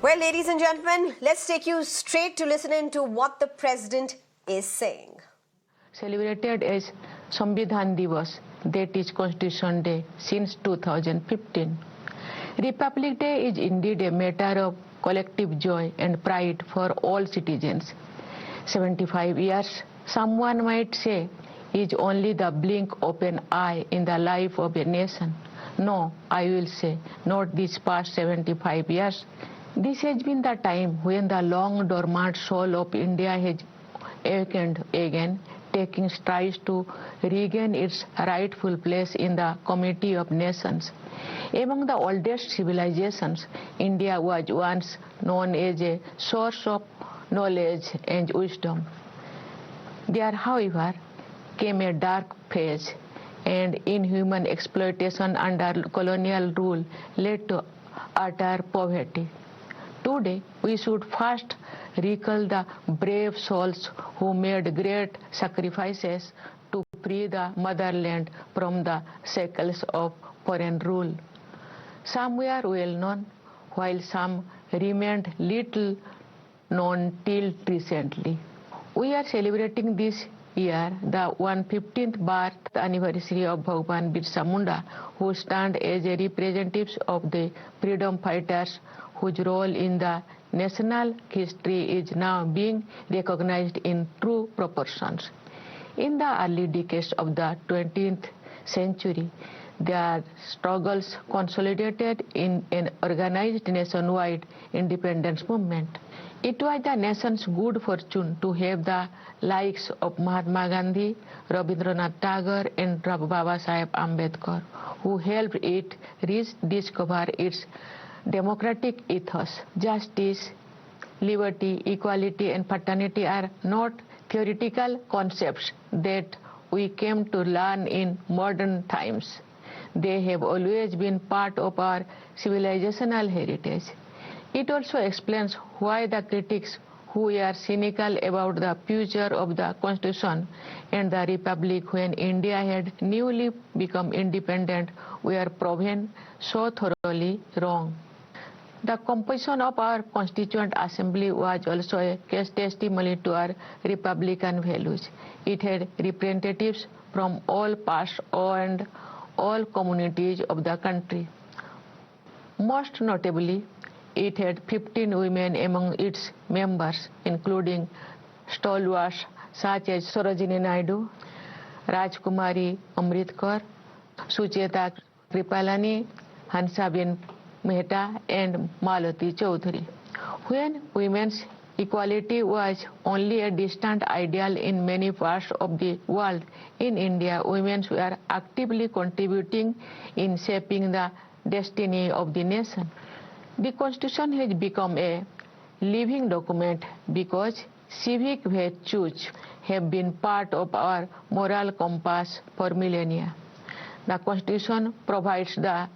Well, ladies and gentlemen, let's take you straight to listening to what the president is saying. Celebrated as Samvidhan Divas, that is Constitution Day, since 2015. Republic Day is indeed a matter of collective joy and pride for all citizens. 75 years, someone might say, is only the blink of an eye in the life of a nation. No, I will say, not these past 75 years. This has been the time when the long dormant soul of India has awakened again, taking strides to regain its rightful place in the community of nations. Among the oldest civilizations, India was once known as a source of knowledge and wisdom. There, however, came a dark phase, and inhuman exploitation under colonial rule led to utter poverty. Today, we should first recall the brave souls who made great sacrifices to free the motherland from the shackles of foreign rule. Some were well known, while some remained little known till recently. We are celebrating this year the 115th birth anniversary of Bhagwan Birsa Munda, who stand as a representatives of the freedom fighters whose role in the national history is now being recognized in true proportions. In the early decades of the 20th century, their struggles consolidated in an organized nationwide independence movement. It was the nation's good fortune to have the likes of Mahatma Gandhi, Rabindranath Tagore, and Baba Saheb Ambedkar, who helped it rediscover its democratic ethos. Justice, liberty, equality, and fraternity are not theoretical concepts that we came to learn in modern times. They have always been part of our civilizational heritage. It also explains why the critics who were cynical about the future of the Constitution and the Republic when India had newly become independent were proven so thoroughly wrong. The composition of our Constituent Assembly was also a case testimony to our republican values. It had representatives from all parts and all communities of the country. Most notably, it had 15 women among its members, including stalwarts such as Sarojini Naidu, Rajkumari Amritkar, Sucheta Kripalani, Hansabin Mehta, and Malati Chaudhary. When women's equality was only a distant ideal in many parts of the world, in India, women were actively contributing in shaping the destiny of the nation. The Constitution has become a living document because civic virtues have been part of our moral compass for millennia. The Constitution provides the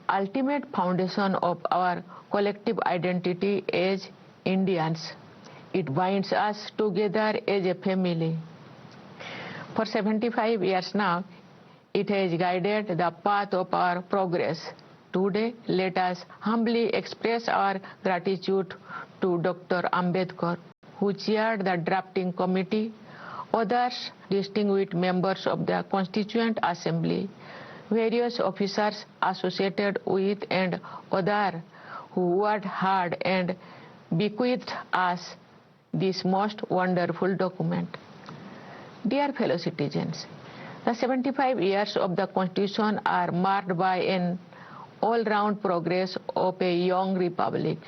ultimate foundation of our collective identity as Indians. It binds us together as a family. For 75 years now, it has guided the path of our progress. Today, let us humbly express our gratitude to Dr. Ambedkar, who chaired the drafting committee, others distinguished members of the Constituent Assembly, various officers associated with, and others who worked hard and bequeathed us this most wonderful document. Dear fellow citizens, the 75 years of the Constitution are marked by an all-round progress of a young republic.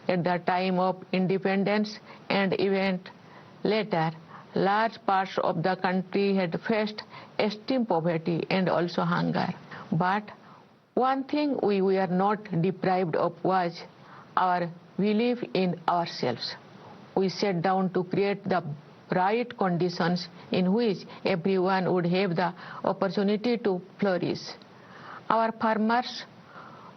At the time of independence and even later, large parts of the country had faced extreme poverty and also hunger. But one thing we were not deprived of was our belief in ourselves. We sat down to create the right conditions in which everyone would have the opportunity to flourish. Our farmers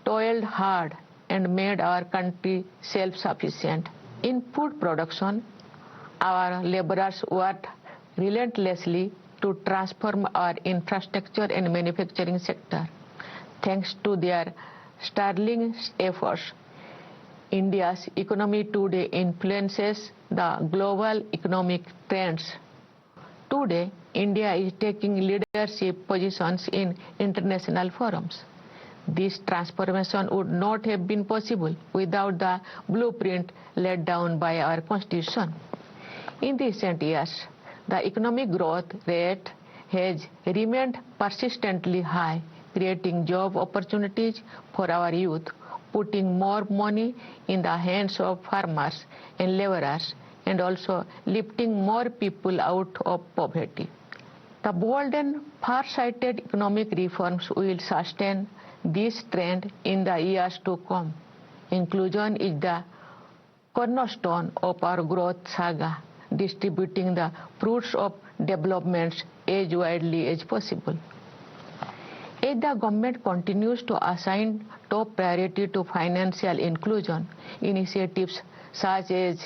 toiled hard and made our country self-sufficient. In food production, our laborers worked relentlessly to transform our infrastructure and manufacturing sector. Thanks to their sterling efforts, India's economy today influences the global economic trends. Today, India is taking leadership positions in international forums. This transformation would not have been possible without the blueprint laid down by our Constitution. In recent years, the economic growth rate has remained persistently high, creating job opportunities for our youth, putting more money in the hands of farmers and laborers, and also lifting more people out of poverty. The bold and far-sighted economic reforms will sustain this trend in the years to come. Inclusion is the cornerstone of our growth saga, distributing the fruits of developments as widely as possible. As the government continues to assign top priority to financial inclusion, initiatives such as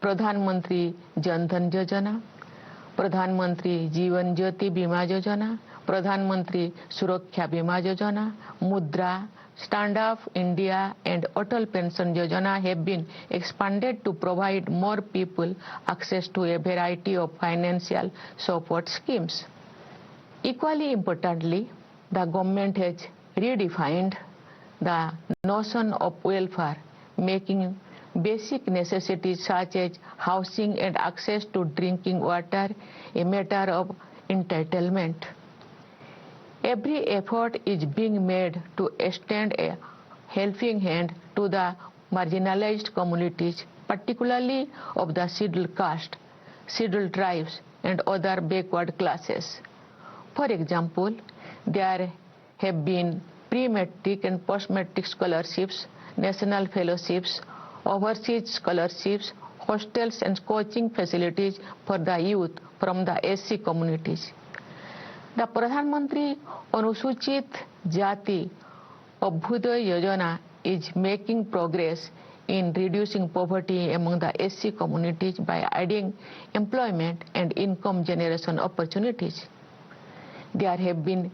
Pradhan Mantri Jan Dhan Yojana, Pradhan Mantri Jeevan Jyoti Bima Yojana, Pradhan Mantri Suraksha Bima Yojana, Mudra, Stand Up India and Atal Pension Yojana have been expanded to provide more people access to a variety of financial support schemes. Equally importantly, the government has redefined the notion of welfare, making basic necessities such as housing and access to drinking water a matter of entitlement. Every effort is being made to extend a helping hand to the marginalized communities, particularly of the scheduled caste, scheduled tribes, and other backward classes. For example, there have been pre-matric and post-matric scholarships, national fellowships, overseas scholarships, hostels and coaching facilities for the youth from the SC communities. The Pradhan Mantri Anusuchit Jati Abhyuday Yojana is making progress in reducing poverty among the SC communities by adding employment and income generation opportunities. There have been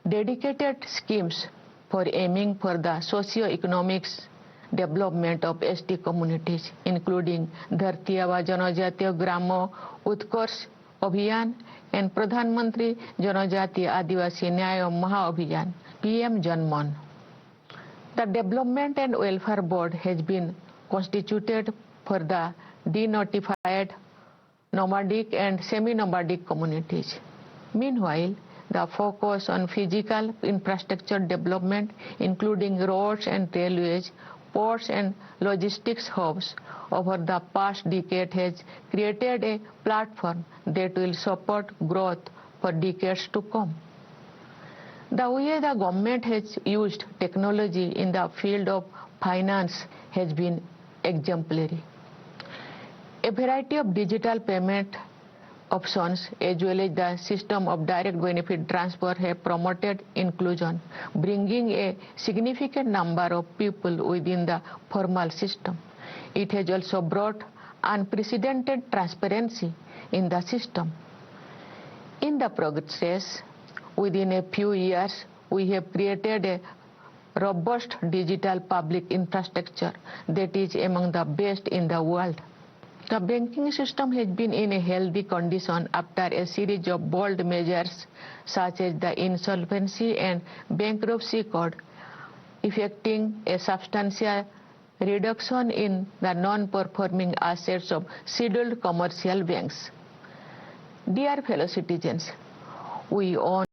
dedicated schemes for aiming for the socio-economic development of ST communities, including Dharti Aba Janajatiya Gramo Utkarsh Abhiyan and Pradhan Mantri Janajati Adivasi Nyaya Maha Abhiyan, PM Janman. The Development and Welfare Board has been constituted for the denotified nomadic and semi-nomadic communities. Meanwhile, the focus on physical infrastructure development, including roads and railways, ports and logistics hubs over the past decade has created a platform that will support growth for decades to come. The way the government has used technology in the field of finance has been exemplary. A variety of digital payment options as well as the system of direct benefit transfer have promoted inclusion, bringing a significant number of people within the formal system. It has also brought unprecedented transparency in the system. In the process, within a few years, we have created a robust digital public infrastructure that is among the best in the world. The banking system has been in a healthy condition after a series of bold measures such as the Insolvency and Bankruptcy Code, effecting a substantial reduction in the non-performing assets of scheduled commercial banks. Dear fellow citizens, we won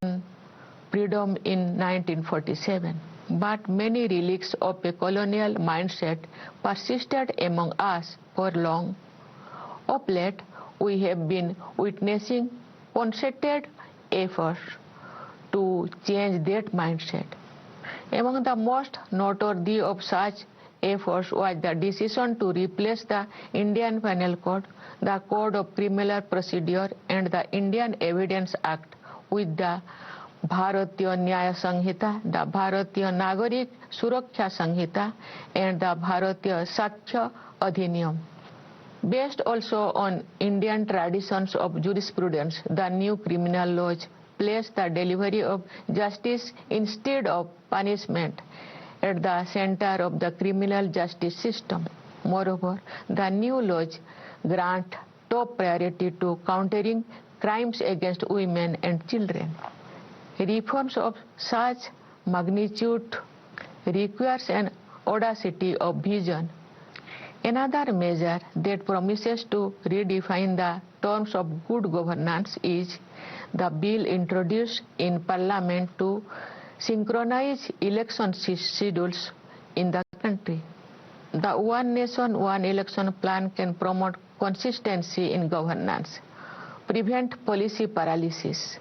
freedom in 1947, but many relics of a colonial mindset persisted among us for long. Of late, we have been witnessing concerted efforts to change that mindset. Among the most noteworthy of such efforts was the decision to replace the Indian Penal Code, the Code of Criminal Procedure, and the Indian Evidence Act with the Bharatiya Nyaya Sanhita, the Bharatiya Nagarik Suraksha Sanhita, and the Bharatiya Sakshya Adhiniyam. Based also on Indian traditions of jurisprudence, the new criminal laws place the delivery of justice instead of punishment at the center of the criminal justice system. Moreover, the new laws grant top priority to countering crimes against women and children. Reforms of such magnitude requires an audacity of vision. Another measure that promises to redefine the terms of good governance is the bill introduced in Parliament to synchronize election schedules in the country. The One Nation, One Election plan can promote consistency in governance, prevent policy paralysis,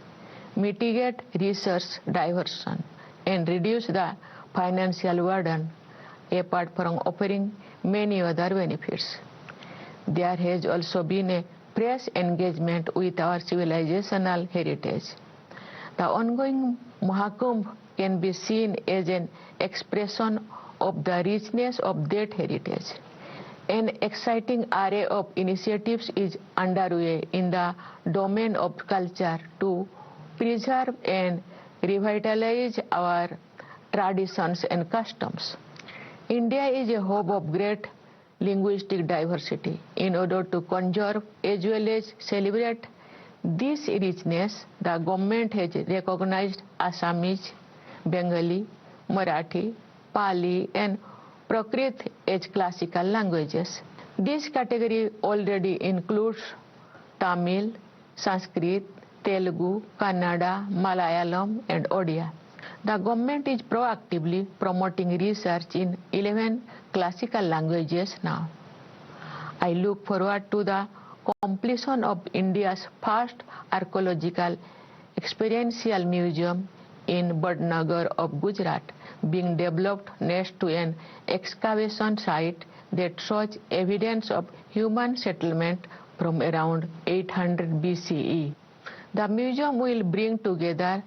mitigate resource diversion, and reduce the financial burden, apart from offering many other benefits. There has also been a fresh engagement with our civilizational heritage. The ongoing Mahakumbh can be seen as an expression of the richness of that heritage. An exciting array of initiatives is underway in the domain of culture to preserve and revitalize our traditions and customs. India is a hub of great linguistic diversity. In order to conserve as well as celebrate this richness, the government has recognized Assamese, Bengali, Marathi, Pali, and Prakrit as classical languages. This category already includes Tamil, Sanskrit, Telugu, Kannada, Malayalam, and Odia. The government is proactively promoting research in 11 classical languages now. I look forward to the completion of India's first archaeological experiential museum in Badnagar of Gujarat, being developed next to an excavation site that shows evidence of human settlement from around 800 BCE. The museum will bring together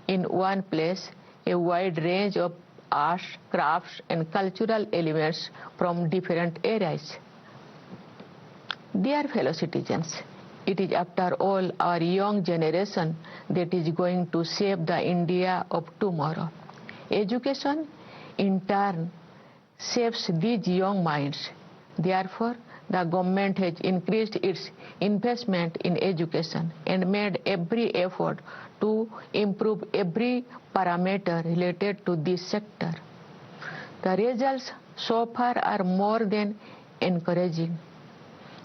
in one place a wide range of arts, crafts, and cultural elements from different eras. Dear fellow citizens, it is after all our young generation that is going to shape the India of tomorrow. Education, in turn, shapes these young minds. Therefore, the government has increased its investment in education and made every effort to improve every parameter related to this sector. The results so far are more than encouraging.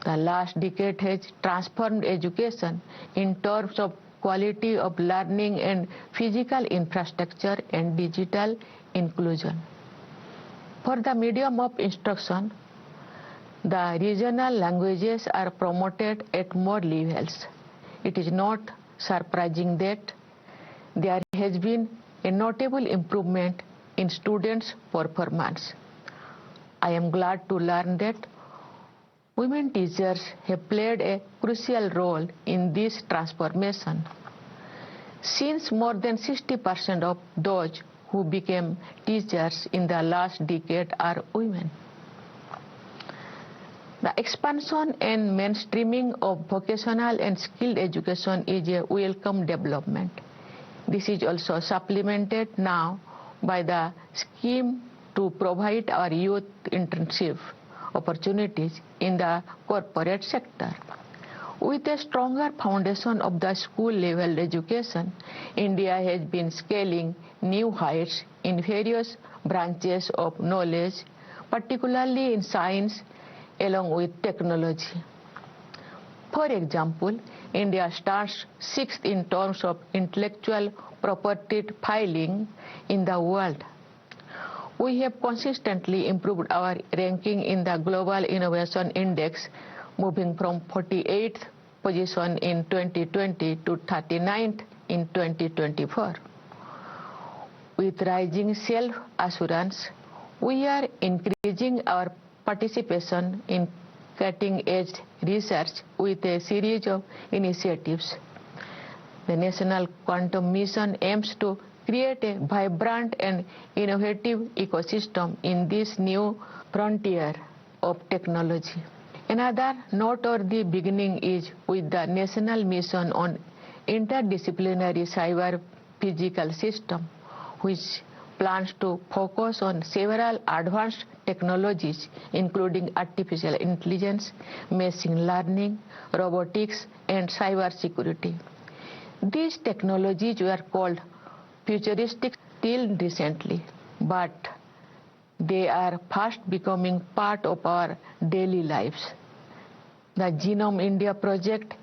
The last decade has transformed education in terms of quality of learning and physical infrastructure and digital inclusion. For the medium of instruction, the regional languages are promoted at more levels. It is not surprising that there has been a notable improvement in students' performance. I am glad to learn that women teachers have played a crucial role in this transformation, since more than 60% of those who became teachers in the last decade are women. The expansion and mainstreaming of vocational and skilled education is a welcome development. This is also supplemented now by the scheme to provide our youth internship opportunities in the corporate sector. With a stronger foundation of the school-level education, India has been scaling new heights in various branches of knowledge, particularly in science, along with technology. For example, India stands sixth in terms of intellectual property filing in the world. We have consistently improved our ranking in the Global Innovation Index, moving from 48th position in 2020 to 39th in 2024. With rising self-assurance, we are increasing our participation in cutting-edge research with a series of initiatives. The National Quantum Mission aims to create a vibrant and innovative ecosystem in this new frontier of technology. Another noteworthy beginning is with the National Mission on Interdisciplinary Cyber Physical System, which plans to focus on several advanced technologies, including artificial intelligence, machine learning, robotics, and cybersecurity. These technologies were called futuristic till recently, but they are fast becoming part of our daily lives. The Genome India project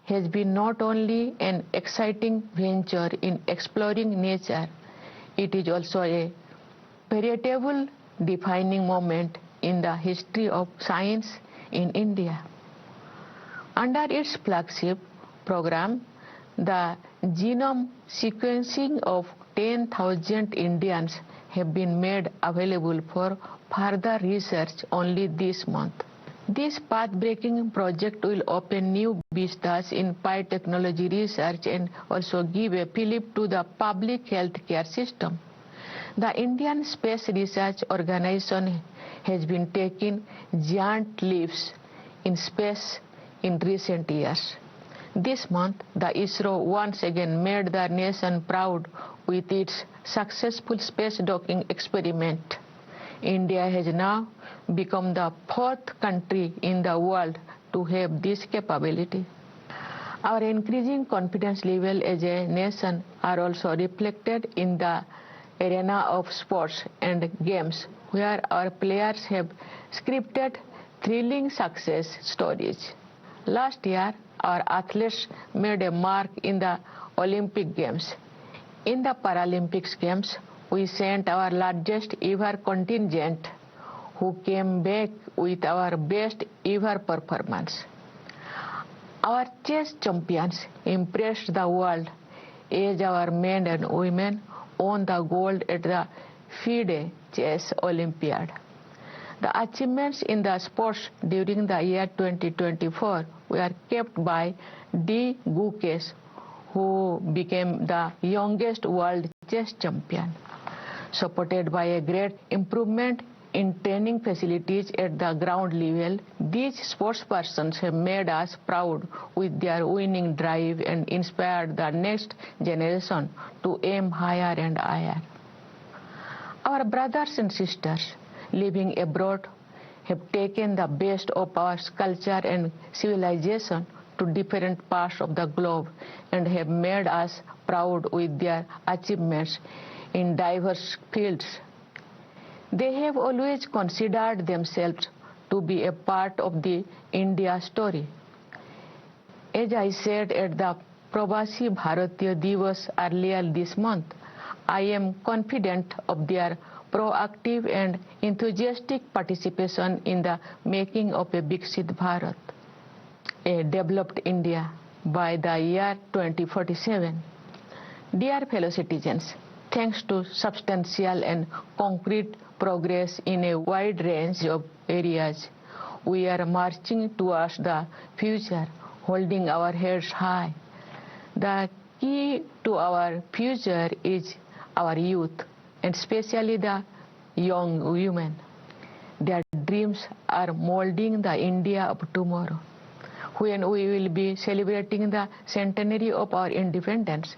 has been not only an exciting venture in exploring nature, it is also a veritable defining moment in the history of science in India. Under its flagship program, the genome sequencing of 10,000 Indians have been made available for further research only this month. This path-breaking project will open new vistas in biotechnology research and also give a fillip to the public health care system. The Indian Space Research Organization has been taking giant leaps in space in recent years. This month, the ISRO once again made the nation proud with its successful space docking experiment. India has now become the fourth country in the world to have this capability. Our increasing confidence level as a nation are also reflected in the arena of sports and games, where our players have scripted thrilling success stories. Last year, our athletes made a mark in the Olympic Games. In the Paralympics Games, we sent our largest ever contingent, who came back with our best ever performance. Our chess champions impressed the world as our men and women won the gold at the FIDE Chess Olympiad. The achievements in the sports during the year 2024 were kept by D. Gukes, who became the youngest world chess champion. Supported by a great improvement in training facilities at the ground level, these sportspersons have made us proud with their winning drive and inspired the next generation to aim higher and higher. Our brothers and sisters living abroad have taken the best of our culture and civilization to different parts of the globe and have made us proud with their achievements in diverse fields. They have always considered themselves to be a part of the India story. As I said at the Pravasi Bharatiya Divas earlier this month, I am confident of their proactive and enthusiastic participation in the making of a Viksit Bharat, a developed India, by the year 2047. Dear fellow citizens, thanks to substantial and concrete progress in a wide range of areas, we are marching towards the future, holding our heads high. The key to our future is our youth, and especially the young women. Their dreams are molding the India of tomorrow. When we will be celebrating the centenary of our independence,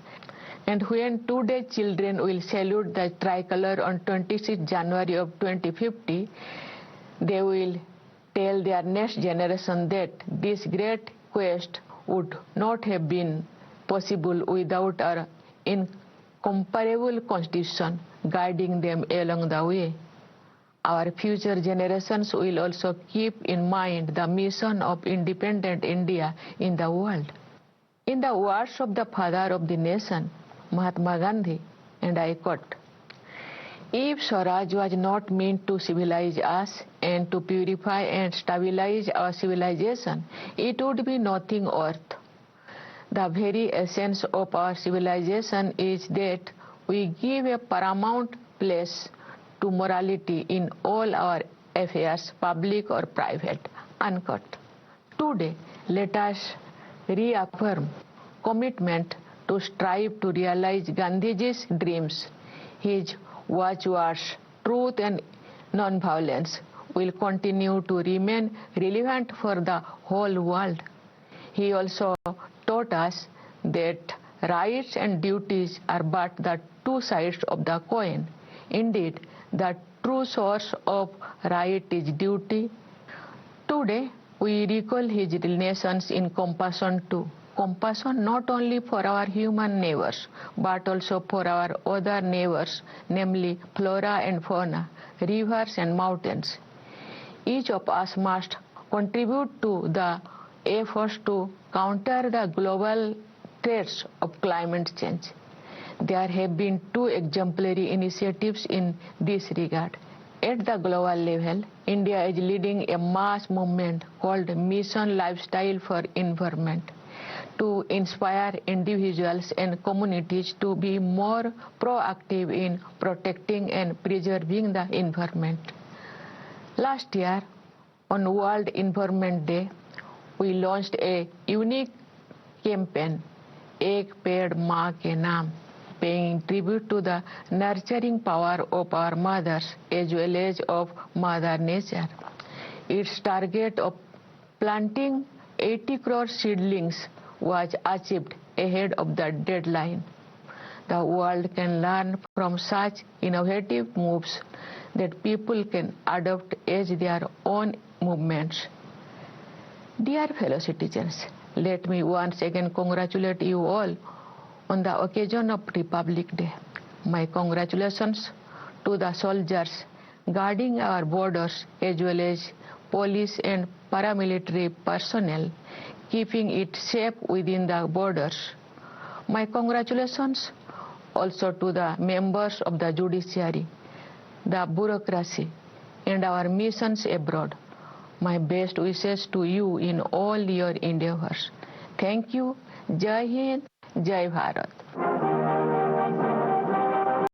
and when today's children will salute the tricolor on 26 January of 2050, they will tell their next generation that this great quest would not have been possible without our incomparable Constitution guiding them along the way. Our future generations will also keep in mind the mission of independent India in the world. In the words of the father of the nation, Mahatma Gandhi, and I quote, "If Swaraj was not meant to civilize us and to purify and stabilize our civilization, it would be nothing worth. The very essence of our civilization is that we give a paramount place to morality in all our affairs, public or private." Unquote. Today, let us reaffirm commitment to strive to realize Gandhiji's dreams. His watchwords, truth and non-violence, will continue to remain relevant for the whole world. He also taught us that rights and duties are but the two sides of the coin. Indeed, the true source of right is duty. Today, we recall his relations in compassion too. Compassion not only for our human neighbors, but also for our other neighbors, namely flora and fauna, rivers and mountains. Each of us must contribute to the efforts to counter the global threats of climate change. There have been two exemplary initiatives in this regard. At the global level, India is leading a mass movement called Mission Lifestyle for Environment to inspire individuals and communities to be more proactive in protecting and preserving the environment. Last year, on World Environment Day, we launched a unique campaign, Ek Ped Maa Ke Naam, paying tribute to the nurturing power of our mothers as well as of Mother Nature. Its target of planting 80 crore seedlings was achieved ahead of the deadline. The world can learn from such innovative moves that people can adopt as their own movements. Dear fellow citizens, let me once again congratulate you all on the occasion of Republic Day. My congratulations to the soldiers guarding our borders as well as police and paramilitary personnel keeping it safe within the borders. My congratulations also to the members of the judiciary, the bureaucracy, and our missions abroad. My best wishes to you in all your endeavors. Thank you. Jai Hind, Jai Bharat.